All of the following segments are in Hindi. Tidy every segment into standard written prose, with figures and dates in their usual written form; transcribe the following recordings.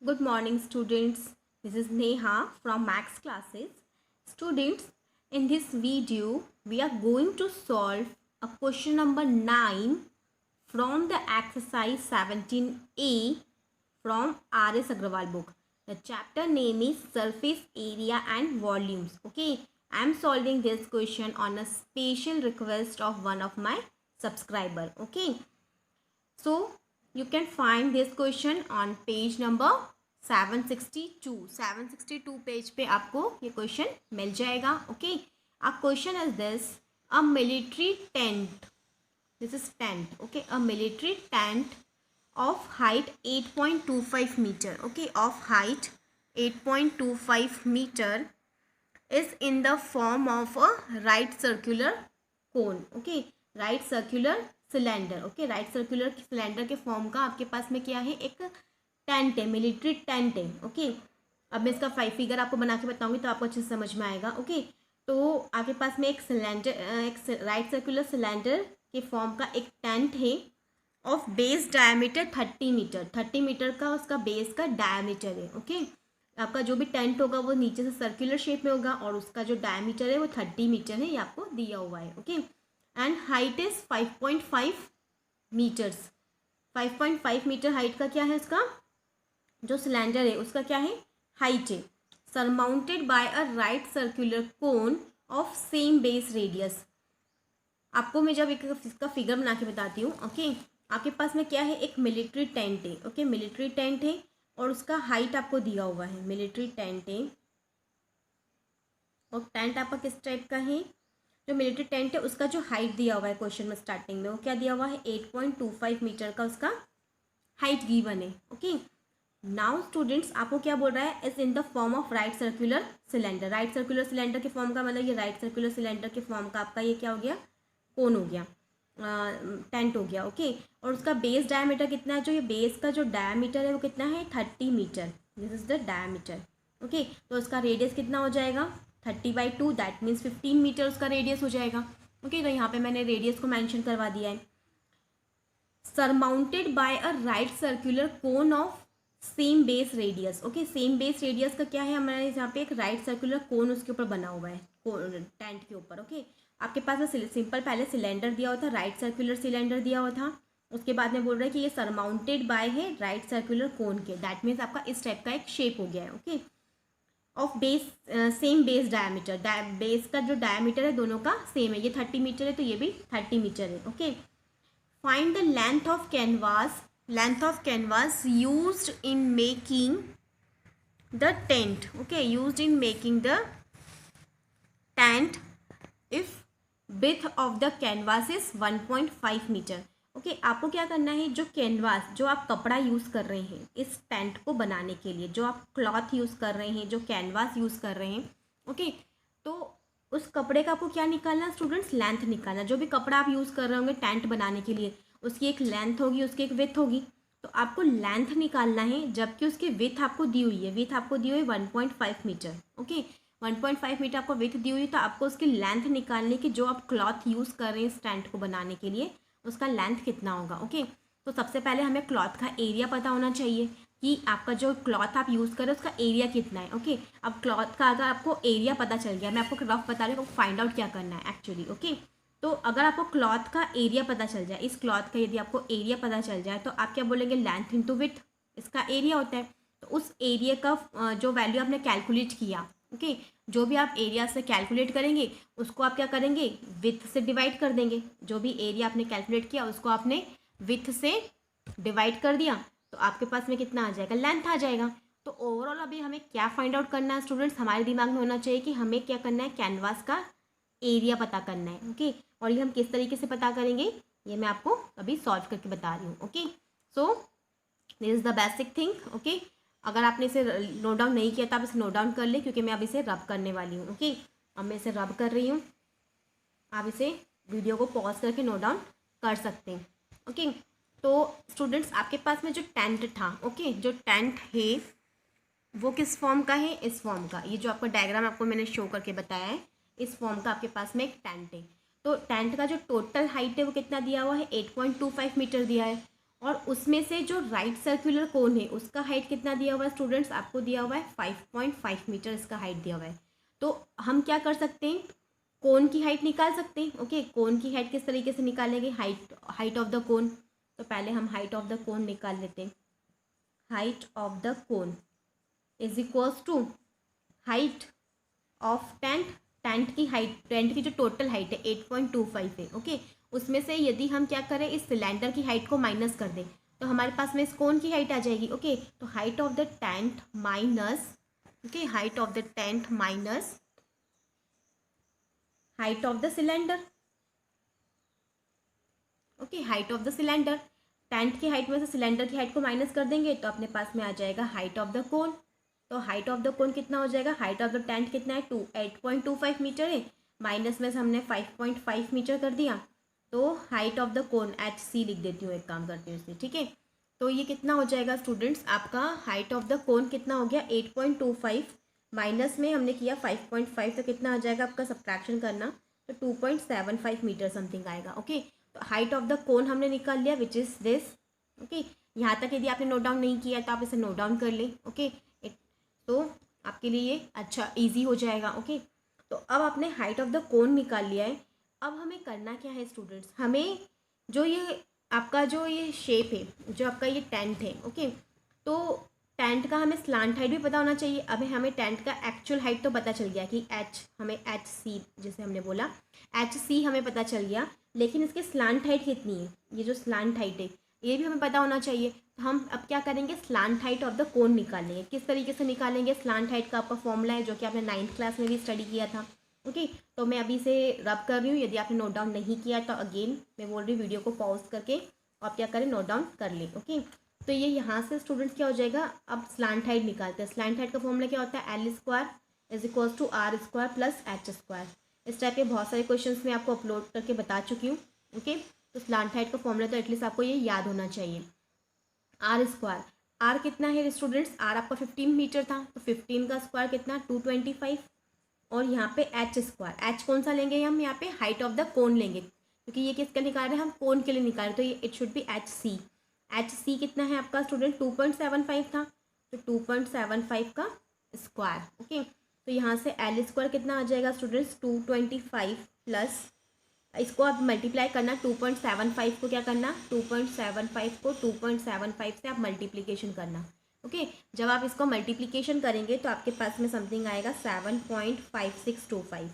Good morning, students. This is Neha from Max classes. Students, in this video, we are going to solve a question number 9 from the exercise 17A from R.S. Agrawal book. The chapter name is Surface Area and Volumes. Okay, I am solving this question on a special request of one of my subscriber. Okay, so you can find this question on page number 762 page पे आपको ये क्वेश्चन मिल जाएगा. Okay, a question is this, a military tent, this is tent. Okay, a military tent of height 8.25 metre. Okay, of height 8.25 metre is in the form of a right circular cone. Okay, right circular cylinder. Okay, right circular cylinder के फॉर्म का आपके पास में क्या है, एक टेंट है, मिलिट्री टेंट है. ओके, अब मैं इसका फिगर आपको बना के बताऊंगी तो आपको अच्छे से समझ में आएगा. ओके, तो आपके पास में एक सिलेंडर, एक राइट सर्कुलर सिलेंडर के फॉर्म का एक टेंट है of base diameter 30 metre. 30 metre का उसका बेस का डायमीटर है. ओके, आपका जो भी टेंट होगा वो नीचे से सर्कुलर शेप में होगा और उसका जो डायमीटर है वो 30 मीटर है, ये आपको दिया हुआ है. Okay, and height is 5.5 metres. 5.5 metre height का क्या है, उसका जो सिलेंडर है उसका क्या है, हाइट है. Surmounted bye a right circular cone of same base radius. आपको मैं जब इसका फिगर बना के बताती हूँ. ओके, आपके पास में क्या है, एक मिलिट्री टेंट है. ओके, मिलिट्री टेंट है और उसका हाइट आपको दिया हुआ है. मिलिट्री टेंट है और टेंट आपका किस टाइप का है, जो मिलिट्री टेंट है उसका जो हाइट दिया हुआ है क्वेश्चन में स्टार्टिंग में, वो क्या दिया हुआ है, 8.25 मीटर का उसका हाइट गिवन है. ओके, नाउ स्टूडेंट्स आपको क्या बोल रहा है, is in the form of right circular cylinder. Right circular cylinder के फॉर्म का मतलब ये राइट सर्कुलर सिलेंडर के फॉर्म का आपका ये क्या हो गया, कोन हो गया, टेंट हो गया. ओके, और उसका बेस डायमीटर कितना है, जो ये बेस का जो डायमीटर है वो कितना है, 30 metre. This is the diameter. Okay, तो उसका रेडियस कितना हो जाएगा, 30/2, दैट मीन्स 15 मीटर उसका रेडियस हो जाएगा. ओके, तो यहाँ पे मैंने रेडियस को मेंशन करवा दिया है. Surmounted bye a right circular cone of same base radius. Okay, same base radius का क्या है, हमारे यहाँ पे एक राइट सर्कुलर कोन उसके ऊपर बना हुआ है, टेंट के ऊपर. ओके, आपके पास सिंपल पहले सिलेंडर दिया हुआ था, राइट सर्कुलर सिलेंडर दिया हुआ था. उसके बाद में बोल रहा है कि ये सरमाउंटेड बाय है राइट सर्कुलर कोन के, दैट मीन्स आपका इस टाइप का एक शेप हो गया है. Okay, of base same base diameter, base का जो डायमीटर है दोनों का सेम है, ये 30 मीटर है तो ये भी 30 मीटर है. Okay, find the length of canvas, length of canvas used in making the tent. Okay, used in making the tent if width of the canvas is 1.5 metre. Okay, आपको क्या करना है, जो कैनवास, जो आप कपड़ा यूज़ कर रहे हैं इस टेंट को बनाने के लिए, जो आप क्लॉथ यूज़ कर रहे हैं, जो कैनवास यूज़ कर रहे हैं. ओके, तो उस कपड़े का आपको क्या निकालना स्टूडेंट्स, लेंथ निकालना. जो भी कपड़ा आप यूज़ कर रहे होंगे टेंट बनाने के लिए, उसकी एक लेंथ होगी, उसकी एक विड्थ होगी. तो आपको लेंथ निकालना है, जबकि उसकी विड्थ आपको दी हुई है, विड्थ आपको दी हुई है 1.5 मीटर. ओके, 1.5 मीटर आपको विड्थ दी हुई, तो आपको उसकी लेंथ निकालने की, जो आप क्लॉथ यूज़ कर रहे हैं इस टेंट को बनाने के लिए, उसका लेंथ कितना होगा. ओके, तो सबसे पहले हमें क्लॉथ का एरिया पता होना चाहिए कि आपका जो क्लॉथ आप यूज़ कर रहे हो उसका एरिया कितना है. ओके, अब क्लॉथ का अगर आपको एरिया पता चल गया, मैं आपको रफ बता रही हूँ, आपको फाइंड आउट क्या करना है एक्चुअली. ओके, तो अगर आपको क्लॉथ का एरिया पता चल जाए, इस क्लॉथ का यदि आपको एरिया पता चल जाए, तो आप क्या बोलेंगे, लेंथ इंटू विड्थ, इसका एरिया होता है. तो उस एरिया का जो वैल्यू आपने कैलकुलेट किया, ओके, जो भी आप एरिया से कैलकुलेट करेंगे उसको आप क्या करेंगे, विड्थ से डिवाइड कर देंगे. जो भी एरिया आपने कैलकुलेट किया उसको आपने विड्थ से डिवाइड कर दिया, तो आपके पास में कितना आ जाएगा, लेंथ आ जाएगा. तो ओवरऑल अभी हमें क्या फाइंड आउट करना है स्टूडेंट्स, हमारे दिमाग में होना चाहिए कि हमें क्या करना है, कैनवास का एरिया पता करना है. ओके, और ये हम किस तरीके से पता करेंगे, ये मैं आपको अभी सॉल्व करके बता रही हूँ. Okay, so this is the basic thing. Okay, अगर आपने इसे नोट डाउन नहीं किया तो आप इसे नोट डाउन कर ले, क्योंकि मैं अब इसे रब करने वाली हूँ. ओके, अब मैं इसे रब कर रही हूँ, आप इसे वीडियो को पॉज करके नोट डाउन कर सकते हैं. ओके, तो स्टूडेंट्स आपके पास में जो टेंट था, ओके, जो टेंट है वो किस फॉर्म का है, इस फॉर्म का. ये जो आपका डायग्राम आपको मैंने शो करके बताया है, इस फॉर्म का आपके पास में एक टेंट है. तो टेंट का जो टोटल हाइट है वो कितना दिया हुआ है, 8.25 मीटर दिया है. और उसमें से जो राइट सर्कुलर कोन है उसका हाइट कितना दिया हुआ है स्टूडेंट्स, आपको दिया हुआ है 5.5 मीटर इसका हाइट दिया हुआ है। तो हम क्या कर सकते हैं, कोन की हाइट निकाल सकते हैं। ओके, कोन की हाइट किस तरीके से निकालेंगे, हाइट ऑफ द कोन। तो पहले हम हाइट ऑफ द कोन निकाल लेते हैं। Height of the cone is equals to height of tent. Tent की हाइट, टेंट की जो टोटल हाइट है 8.25 है। ओके, उसमें से यदि हम क्या करें, इस सिलेंडर की हाइट को माइनस कर दें तो हमारे पास में इस कोन की हाइट आ जाएगी। ओके, तो height of the tent minus, okay, height of the tent minus height of the cylinder. Okay, height of the cylinder, tent की हाइट में से सिलेंडर की हाइट को माइनस कर देंगे तो अपने पास में आ जाएगा हाइट ऑफ द कोन। तो हाइट ऑफ द कोन कितना हो जाएगा, हाइट ऑफ द टेंट कितना है 8.25 मीटर है, माइनस में से हमने 5.5 मीटर कर दिया। तो height of the cone HC लिख देती हूँ, एक काम करती हूँ इससे, ठीक है। तो ये कितना हो जाएगा स्टूडेंट्स, आपका हाइट ऑफ द कोन कितना हो गया 8.25, माइनस में हमने किया 5.5, तो कितना आ जाएगा आपका, सब्ट्रैक्शन करना तो 2.75 मीटर समथिंग आएगा। ओके, तो हाइट ऑफ द कोन हमने निकाल लिया विच इज़ दिस। ओके, यहाँ तक यदि आपने नोट डाउन नहीं किया तो आप इसे नोट डाउन कर लें। ओके, तो आपके लिए अच्छा इजी हो जाएगा। ओके, तो अब आपने हाइट ऑफ द कोन निकाल लिया है। अब हमें करना क्या है स्टूडेंट्स, हमें जो ये आपका जो ये शेप है, जो आपका ये टेंट है, ओके, तो टेंट का हमें स्लांट हाइट भी पता होना चाहिए। अभी हमें टेंट का एक्चुअल हाइट तो पता चल गया कि हमें HC जैसे हमने बोला HC हमें पता चल गया, लेकिन इसके स्लांट हाइट कितनी है, ये जो स्लांट हाइट है ये भी हमें पता होना चाहिए। तो हम अब क्या करेंगे, स्लांट हाइट ऑफ द कोन निकालेंगे। किस तरीके से निकालेंगे, स्लांट हाइट का आपका फॉर्मूला है जो कि आपने 9th क्लास में भी स्टडी किया था। ओके, तो मैं अभी इसे रब कर रही हूँ, यदि आपने नोट डाउन नहीं किया तो अगेन मैं बोल रही हूँ वीडियो को पॉज करके आप क्या करें, नोट डाउन कर लें। ओके, तो ये यहाँ से स्टूडेंट्स क्या हो जाएगा, अब स्लांट हाइट निकालते हैं। स्लांट हाइट का फॉर्मूला क्या होता है, L² is equals to R² plus H²। इस टाइप के बहुत सारे क्वेश्चंस मैं आपको अपलोड करके बता चुकी हूँ। ओके, तो स्लांट हाइट का फॉर्मूला तो एटलीस्ट आपको ये याद होना चाहिए। R², R कितना है स्टूडेंट्स, R आपका 15 मीटर था, तो 15 का स्क्वायर कितना 225, और यहाँ पे H², H कौन सा लेंगे हम, यहाँ पे हाइट ऑफ द कोन लेंगे, क्योंकि ये किसके निकाल रहे हैं हम, कोन के लिए निकाल रहे, तो ये it should be HC। HC कितना है आपका स्टूडेंट 2.75 था, तो 2.75 का स्क्वायर। ओके, तो यहाँ से L² कितना आ जाएगा स्टूडेंट्स 225 प्लस, इसको आप मल्टीप्लाई करना 2.75 को क्या करना, 2.75 को 2.75 से आप मल्टीप्लिकेशन करना। ओके, जब आप इसको मल्टीप्लिकेशन करेंगे तो आपके पास में समथिंग आएगा 7.5625।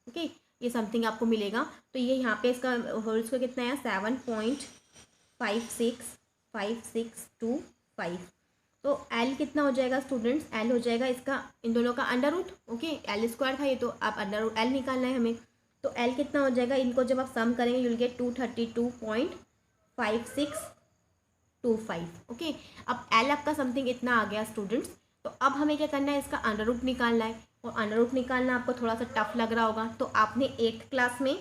ओके, ये समथिंग आपको मिलेगा। तो ये यहाँ पे इसका होल स्क्वायर कितना है 7.5625। तो L कितना हो जाएगा स्टूडेंट्स, L हो जाएगा इसका इन दोनों का अंडर रूट। ओके, L² था ये, तो आप अंडर रूट L निकालना है हमें। तो L कितना हो जाएगा, इनको जब आप सम करेंगे यू विल गेट 232.5625। ओके, अब L आपका समथिंग इतना आ गया स्टूडेंट्स। तो अब हमें क्या करना है, इसका अंडर रूट निकालना है, और अंडर रूट निकालना आपको थोड़ा सा टफ लग रहा होगा, तो आपने 8th क्लास में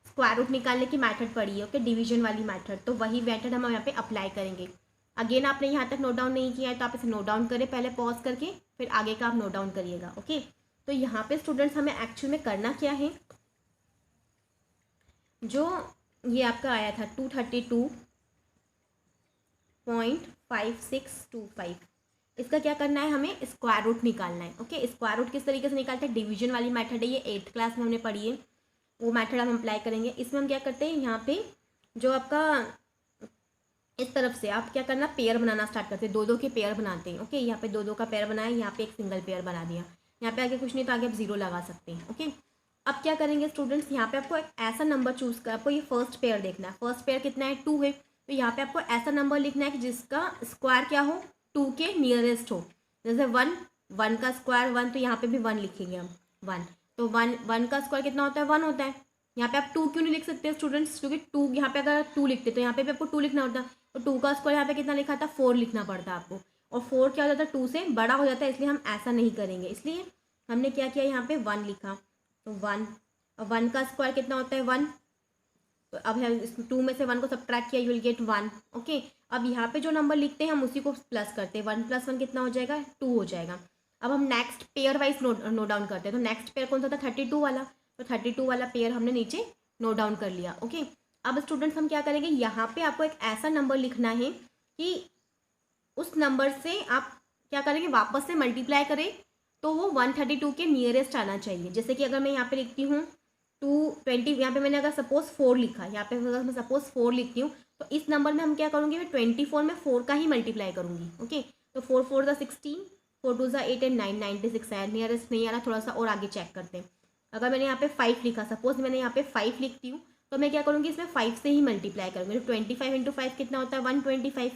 स्क्वायर रूट निकालने की मेथड पढ़ी है। ओके, डिवीजन वाली मेथड, तो वही मेथड हम यहाँ पे अप्लाई करेंगे। अगेन आपने यहाँ तक नोट डाउन नहीं किया है तो आप इसे नोट डाउन करें पहले पॉज करके, फिर आगे का आप नोट डाउन करिएगा। ओके, तो यहाँ पे स्टूडेंट्स हमें एक्चुअल में करना क्या है, जो ये आपका आया था 232.5625, इसका क्या करना है, हमें स्क्वायर रूट निकालना है। ओके, स्क्वायर रूट किस तरीके से निकालते हैं, डिवीजन वाली मेथड है, ये 8th क्लास में हमने पढ़ी है, वो मेथड हम अप्लाई करेंगे। इसमें हम क्या करते हैं, यहाँ पे जो आपका इस तरफ से आप क्या करना, पेयर बनाना स्टार्ट करते हैं, 2-2 के पेयर बनाते हैं। ओके, यहाँ पे 2-2 का पेयर बनाया, यहाँ पे एक सिंगल पेयर बना दिया, यहाँ पे आगे कुछ नहीं तो आगे आप 0 लगा सकते हैं। ओके, अब क्या करेंगे स्टूडेंट्स, यहाँ पे आपको एक ऐसा नंबर चूज कर, आपको ये फर्स्ट पेयर देखना है, फर्स्ट पेयर कितना है 2 है, तो यहाँ पे आपको ऐसा नंबर लिखना है कि जिसका स्क्वायर क्या हो 2 के नियरेस्ट हो। जैसे 1 का स्क्वायर 1, तो यहाँ पे भी 1 लिखेंगे हम 1, तो 1 का स्क्वायर कितना होता है 1 होता है। यहाँ पे आप 2 क्यों नहीं लिख सकते स्टूडेंट्स, क्योंकि 2 यहाँ पे अगर 2 लिखते तो यहाँ पे भी आपको 2 लिखना होता, तो 2 का स्क्वायर यहाँ पे कितना लिखा था 4 लिखना पड़ता आपको, और 4 क्या हो जाता है 2 से बड़ा हो जाता है, इसलिए हम ऐसा नहीं करेंगे। इसलिए हमने क्या किया, यहाँ पे 1 लिखा, तो 1 का स्क्वायर कितना होता है 1, तो अब हम इस 2 में से 1 को सब्ट्रैक्ट किया, यू विल गेट 1। ओके, अब यहाँ पे जो नंबर लिखते हैं हम उसी को प्लस करते हैं, 1 + 1 कितना हो जाएगा 2 हो जाएगा। अब हम next pair wise note down करते हैं, तो नेक्स्ट पेयर कौन सा था 32 वाला, तो 32 वाला पेयर हमने नीचे नोट डाउन कर लिया। ओके, अब स्टूडेंट्स हम क्या करेंगे, यहाँ पे आपको एक ऐसा नंबर लिखना है कि उस नंबर से आप क्या करेंगे, वापस से मल्टीप्लाई करें तो वो 132 के नियरेस्ट आना चाहिए। जैसे कि अगर मैं यहाँ पे लिखती हूँ 220, यहाँ पे मैंने अगर सपोज 4 लिखा, यहाँ पे अगर मैं सपोज 4 लिखती हूँ, तो इस नंबर में हम क्या करूँगी, मैं 24 में 4 का ही मल्टीप्लाई करूँगी। ओके, तो 4 4 ज़ा 16, 4 2 ज़ा 8 एंड 9 96 है, नियरेस्ट नहीं आ रहा, थोड़ा सा और आगे चेक करते हैं। अगर मैंने यहाँ पे 5 लिखा, सपोज मैंने यहाँ पे 5 लिखती हूँ, तो मैं क्या करूँगी, इसमें 5 से ही मल्टीप्लाई करूँगी। तो 25 इंटू 5 कितना होता है, 125,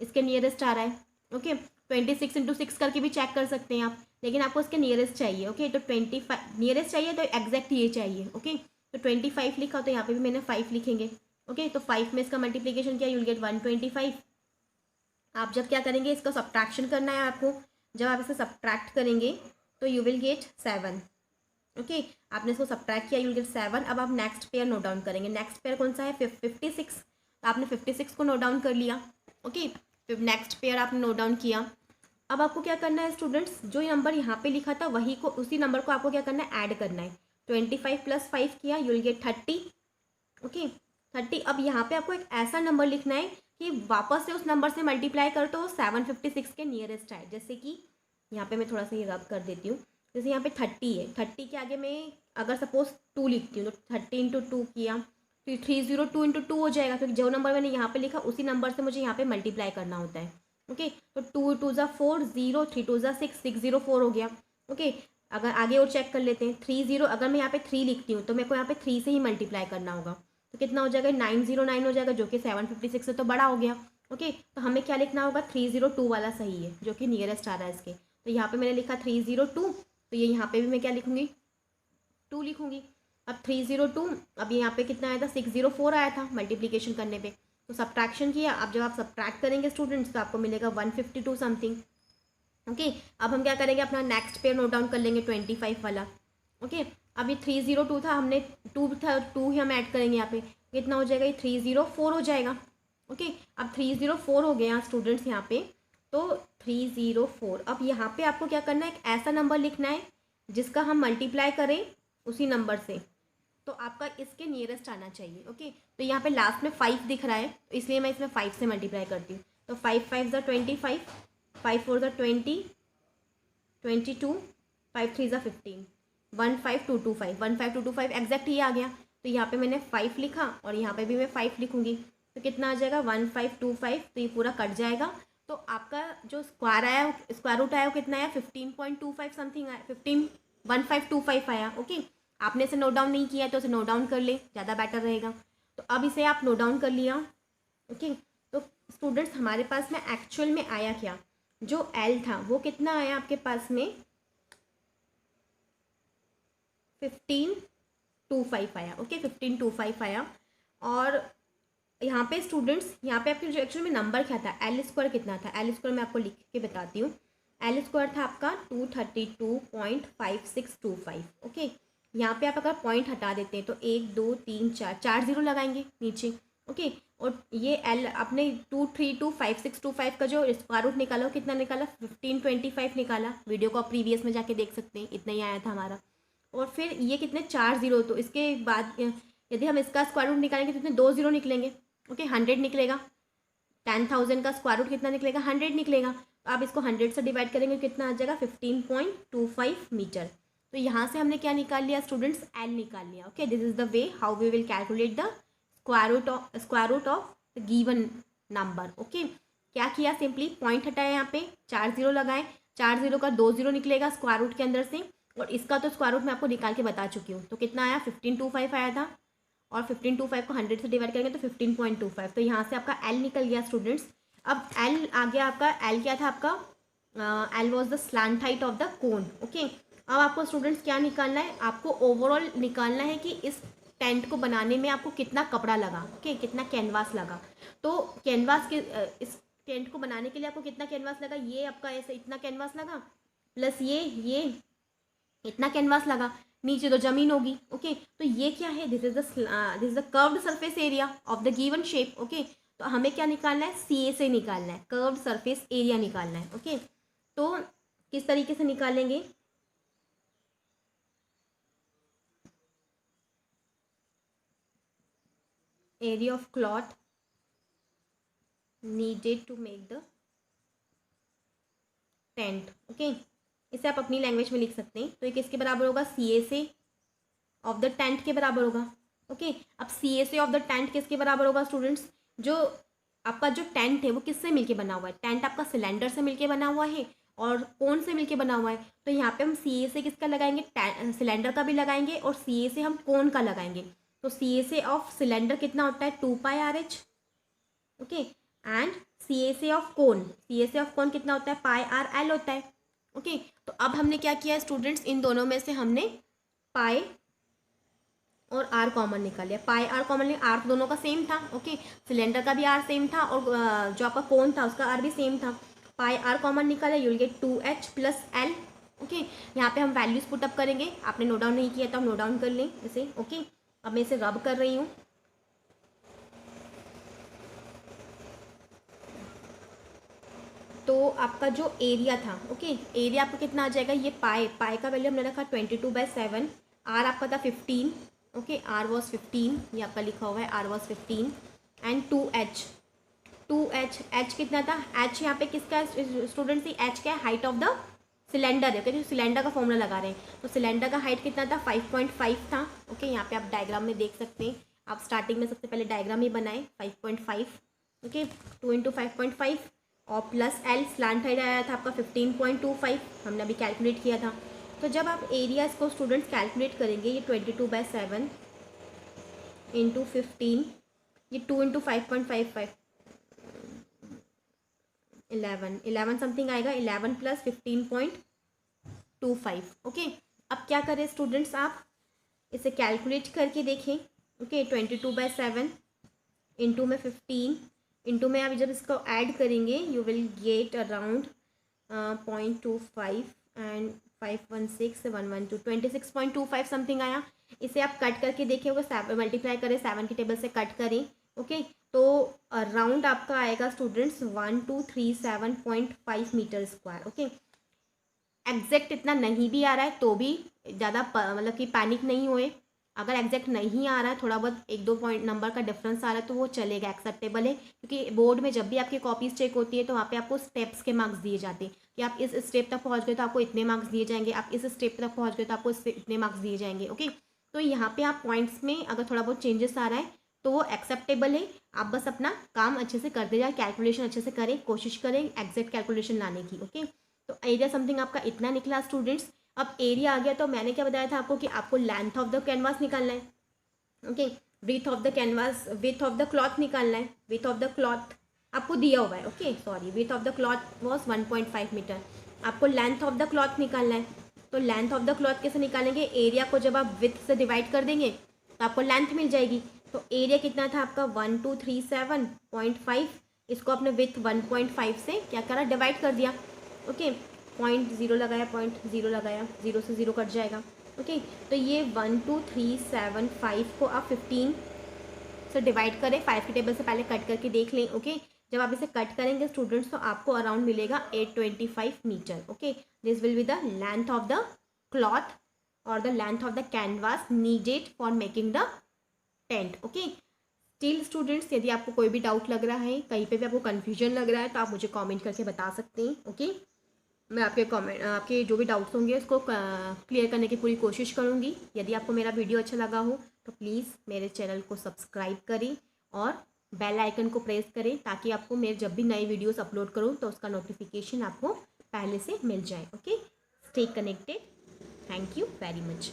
इसके नियरेस्ट आ रहा है। ओके, 26 इंटू 6 करके भी चेक कर सकते हैं आप, लेकिन आपको इसके नियरेस्ट चाहिए। ओके, तो 25 नियरेस्ट चाहिए तो एग्जैक्ट ये चाहिए। ओके, तो 25 लिखा, तो यहाँ पे भी मैंने 5 लिखेंगे। ओके, तो 5 में इसका मल्टीप्लीकेशन क्या, यूल गेट 125। आप जब क्या करेंगे, इसका सब्ट्रैक्शन करना है आपको, जब आप इसे सब्ट्रैक्ट करेंगे तो यू विल गेट 7। ओके, आपने इसको सब्ट्रैक्ट किया, यूल गेट 7। अब आप नेक्स्ट पेयर नोट डाउन करेंगे। नेक्स्ट पेयर कौन सा है, 56। आपने 56 को नोट डाउन कर लिया। ओके, फिर नेक्स्ट पेयर आपने नोट डाउन किया। अब आपको क्या करना है स्टूडेंट्स, जो नंबर यहाँ पे लिखा था वही को, उसी नंबर को आपको क्या करना है, ऐड करना है। 25 + 5 किया, यू विल गेट 30। ओके, 30। अब यहाँ पे आपको एक ऐसा नंबर लिखना है कि वापस से उस नंबर से मल्टीप्लाई कर तो 756 के नियरेस्ट आए। जैसे कि यहाँ पे मैं थोड़ा सा ये रब कर देती हूँ। जैसे यहाँ पे 30 है, 30 के आगे मैं अगर सपोज 2 लिखती हूँ, तो 30 इंटू 2 किया, तो 302 इंटू 2 हो जाएगा, क्योंकि जो नंबर मैंने यहाँ पे लिखा उसी नंबर से मुझे यहाँ पे मल्टीप्लाई करना होता है। ओके, तो 2 2 ज़ा 4, 0, 3 2 ज़ा 6, 604 हो गया। ओके, अगर आगे और चेक कर लेते हैं, 30, अगर मैं यहाँ पे 3 लिखती हूँ तो मेरे को यहाँ पे 3 से ही मल्टीप्लाई करना होगा, तो कितना हो जाएगा, 909 हो जाएगा, जो कि 756 से तो बड़ा हो गया। ओके, तो हमें क्या लिखना होगा, 302 वाला सही है, जो कि नियरेस्ट आ रहा है इसके। तो यहाँ पे मैंने लिखा 302, तो ये यहाँ पे भी मैं क्या लिखूँगी, 2 लिखूँगी। अब 302, अब ये यहाँ पे कितना आया था, 604 आया था मल्टीप्लीकेशन करने पे, तो सब्ट्रैक्शन किया। अब जब आप सब्ट्रैक्ट करेंगे स्टूडेंट्स, तो आपको मिलेगा 152 समथिंग। ओके, अब हम क्या करेंगे, अपना नेक्स्ट पेयर नोट डाउन कर लेंगे, 25 वाला। ओके, अब ये 302 था, हमने 2 था, 2 ही हम ऐड करेंगे यहाँ पे, कितना हो जाएगा, ये 304 हो जाएगा। ओके, अब 304 हो गया स्टूडेंट्स यहाँ पे, तो 304। अब यहाँ पे आपको क्या करना है, एक ऐसा नंबर लिखना है जिसका हम मल्टीप्लाई करें उसी नंबर से, तो आपका इसके नियरेस्ट आना चाहिए। ओके, तो यहाँ पे लास्ट में 5 दिख रहा है, तो इसलिए मैं इसमें 5 से मल्टीप्लाई करती हूँ। तो 5 5 ज़ा 25, 5 4 ज़ा 20, 22, 5 3 ज़ा 15, 15225, 15225 एग्जैक्ट ही आ गया। तो यहाँ पे मैंने 5 लिखा और यहाँ पे भी मैं 5 लिखूँगी, तो कितना आ जाएगा, 1525। तो ये पूरा कट जाएगा। तो आपका जो स्क्वायर आया, स्क्वायर रूट आया, वो कितना आया, 15.25 समथिंग आया, 1525 आया। ओके, आपने इसे नोट डाउन नहीं किया है तो इसे नोट डाउन कर ले, ज़्यादा बेटर रहेगा। तो अब इसे आप नोट डाउन कर लिया। ओके, तो स्टूडेंट्स हमारे पास में एक्चुअल में आया क्या, जो एल था वो कितना आया आपके पास में, 1525 आया। ओके, 1525 आया। और यहाँ पे स्टूडेंट्स, यहाँ पे आपके जो एक्चुअल में नंबर क्या था, एल स्क्वायर कितना था, एल स्क्वायर मैं आपको लिख के बताती हूँ। एल स्क्वायर था आपका 232.5625। ओके, यहाँ पे आप अगर पॉइंट हटा देते हैं तो 1 2 3 4 4 जीरो लगाएंगे नीचे। ओके, और ये एल अपने 232.5625 का जो स्क्वायर रूट निकाला वो कितना निकाला, 1525 निकाला। वीडियो को आप प्रीवियस में जाके देख सकते हैं, इतना ही आया था हमारा। और फिर ये कितने, 4 जीरो, तो इसके बाद यदि हम इसका स्क्वायर रूट निकालेंगे तो कितने, 2 जीरो निकलेंगे। ओके, 100 निकलेगा। 10,000 का स्क्वायर रूट कितना निकलेगा, 100 निकलेगा। तो आप इसको 100 से डिवाइड करेंगे, कितना आ जाएगा, 15.25 मीटर। तो यहाँ से हमने क्या निकाल लिया स्टूडेंट्स, एल निकाल लिया। Okay, this is the way how we will calculate the square root of the given number. Okay, क्या किया, सिंपली पॉइंट हटाया, यहाँ पे 4 जीरो लगाए, 4 जीरो का 2 जीरो निकलेगा स्क्वायर रूट के अंदर से, और इसका तो स्क्वायर रूट मैं आपको निकाल के बता चुकी हूँ। तो कितना आया, 1525 आया था, और 1525 को 100 से डिवाइड करेंगे तो 15.25। तो यहाँ से आपका एल निकल गया स्टूडेंट्स। अब एल आ गया आपका, एल क्या था आपका, L was the slant height of the cone. Okay, अब आपको स्टूडेंट्स क्या निकालना है, आपको ओवरऑल निकालना है कि इस टेंट को बनाने में आपको कितना कपड़ा लगा। ओके, कितना कैनवास लगा। तो कैनवास के इस टेंट को बनाने के लिए आपको कितना कैनवास लगा, ये आपका ऐसे इतना कैनवास लगा, प्लस ये इतना कैनवास लगा, नीचे तो जमीन होगी। ओके, तो ये क्या है, this is the curved surface area of the given shape. Okay, तो हमें क्या निकालना है, सी ए से निकालना है, कर्व्ड सरफेस एरिया निकालना है। ओके, तो किस तरीके से निकालेंगे, area of cloth needed to make the tent. Okay, इसे आप अपनी लैंग्वेज में लिख सकते हैं। तो ये किसके बराबर होगा, सी ए से ऑफ द टेंट के बराबर होगा। ओके, अब सी ए से ऑफ द टेंट किसके बराबर होगा स्टूडेंट्स, जो आपका जो टेंट है वो किससे मिलके बना हुआ है, टेंट आपका सिलेंडर से मिलके बना हुआ है और कोन से मिलके बना हुआ है। तो यहाँ पे हम सी ए से किसका लगाएंगे, सिलेंडर का भी लगाएंगे और सी ए से हम कोन का लगाएंगे। तो सी ए से ऑफ सिलेंडर कितना होता है, 2πr/h। ओके, एंड सी ए से ऑफ कोन, सी ए से ऑफ कोन कितना होता है, πr/l होता है। ओके, तो अब हमने क्या किया स्टूडेंट्स, इन दोनों में से हमने पाई और आर कॉमन निकाल लिया। पाई आर कॉमन लिया, आर दोनों का सेम था। ओके, सिलेंडर का भी आर सेम था और जो आपका कोन था उसका आर भी सेम था। पाई आर कॉमन निकाला, you'll get 2h + l। Okay, यहाँ पे हम वैल्यूज पुट अप करेंगे। आपने नोट डाउन नहीं किया तो हम नोट डाउन कर लें इसे। ओके, अब मैं इसे रब कर रही हूँ। तो आपका जो एरिया था, ओके, एरिया आपका कितना आ जाएगा, ये पाई का वैल्यू हमने रखा 22/7। आर आपका था 15। ओके, आर वॉज 15, ये आपका लिखा हुआ है, are was 15 and 2h H कितना था, एच यहाँ पे किसका है स्टूडेंट, सी एच क्या है, हाइट ऑफ द सिलेंडर है। ओके, सिलेंडर का फॉर्मूला लगा रहे हैं तो सिलेंडर का हाइट कितना था, 5.5 था। ओके, यहाँ पे आप डायग्राम में देख सकते हैं। आप स्टार्टिंग में सबसे पहले डायग्राम ही बनाएं, 5.5। ओके, 2 × 5.5 और प्लस एल, स्लांट हाइट आया था आपका 15.25, हमने अभी कैलकुलेट किया था। तो जब आप एरिया इसको स्टूडेंट्स कैलकुलेट करेंगे, ये 22/7 × 15, ये 2 × 5.55 11 समथिंग आएगा, 11 + 15.25। ओके, अब क्या करें स्टूडेंट्स, आप इसे कैलकुलेट करके देखें। ओके, 22/7 इंटू में 15 इंटू में आप जब इसको ऐड करेंगे you will get around 0.25 and 516 112 26.25 something आया। इसे आप कट करके देखिए, वो मल्टीप्लाई करें 7 की टेबल से कट करें। ओके, तो अराउंड आपका आएगा students 1237.5 metre square. Okay, exact इतना नहीं भी आ रहा है तो भी ज़्यादा मतलब कि पैनिक नहीं होए। अगर एग्जैक्ट नहीं आ रहा है, थोड़ा बहुत 1-2 पॉइंट नंबर का डिफरेंस आ रहा है तो वो चलेगा, एक्सेप्टेबल है। क्योंकि बोर्ड में जब भी आपकी कॉपीज चेक होती है तो वहाँ पे आपको स्टेप्स के मार्क्स दिए जाते हैं कि आप इस स्टेप तक पहुँच गए तो आपको इतने मार्क्स दिए जाएंगे, आप इस स्टेप तक पहुँच गए तो आपको इतने मार्क्स दिए जाएंगे। ओके, तो यहाँ पे आप पॉइंट्स में अगर थोड़ा बहुत चेंजेस आ रहा है तो वो एक्सेप्टेबल है। आप बस अपना काम अच्छे से करते जाए, कैलकुलेशन अच्छे से करें, कोशिश करें एग्जैक्ट कैलकुलेशन लाने की। ओके, तो एरिया समथिंग आपका इतना निकला स्टूडेंट्स। अब एरिया आ गया तो मैंने क्या बताया था आपको कि आपको लेंथ ऑफ द कैनवास निकालना है। Okay, with of the canvas, with of the cloth निकालना है। विथ ऑफ द क्लॉथ आपको दिया हुआ है। Okay, sorry, width of the cloth was 1.5 metre. आपको लेंथ ऑफ द क्लॉथ निकालना है। तो लेंथ ऑफ द क्लॉथ कैसे निकालेंगे, एरिया को जब आप विथ से डिवाइड कर देंगे तो आपको लेंथ मिल जाएगी। तो एरिया कितना था आपका 1237.5, इसको आपने विथ 1.5 से क्या करा, डिवाइड कर दिया। ओके, 0.0 लगाया, 0.0 लगाया, 0 से 0 कट जाएगा। ओके, तो ये 12375 को आप 15 से डिवाइड करें, 5 की टेबल से पहले कट करके देख लें। ओके, जब आप इसे कट करेंगे स्टूडेंट्स तो आपको अराउंड मिलेगा 825 metre. Okay, this will be the length of the cloth और the length of the canvas needed for making the tent. Okay, still students यदि आपको कोई भी डाउट लग रहा है, कहीं पे भी आपको कन्फ्यूजन लग रहा है तो आप मुझे कमेंट करके बता सकते हैं। ओके, मैं आपके जो भी डाउट्स होंगे उसको क्लियर करने की पूरी कोशिश करूँगी। यदि आपको मेरा वीडियो अच्छा लगा हो तो प्लीज़ मेरे चैनल को सब्सक्राइब करें और बेल आइकन को प्रेस करें ताकि आपको मेरे जब भी नई वीडियोस अपलोड करूँ तो उसका नोटिफिकेशन आपको पहले से मिल जाए। Okay, stay connected. Thank you very much.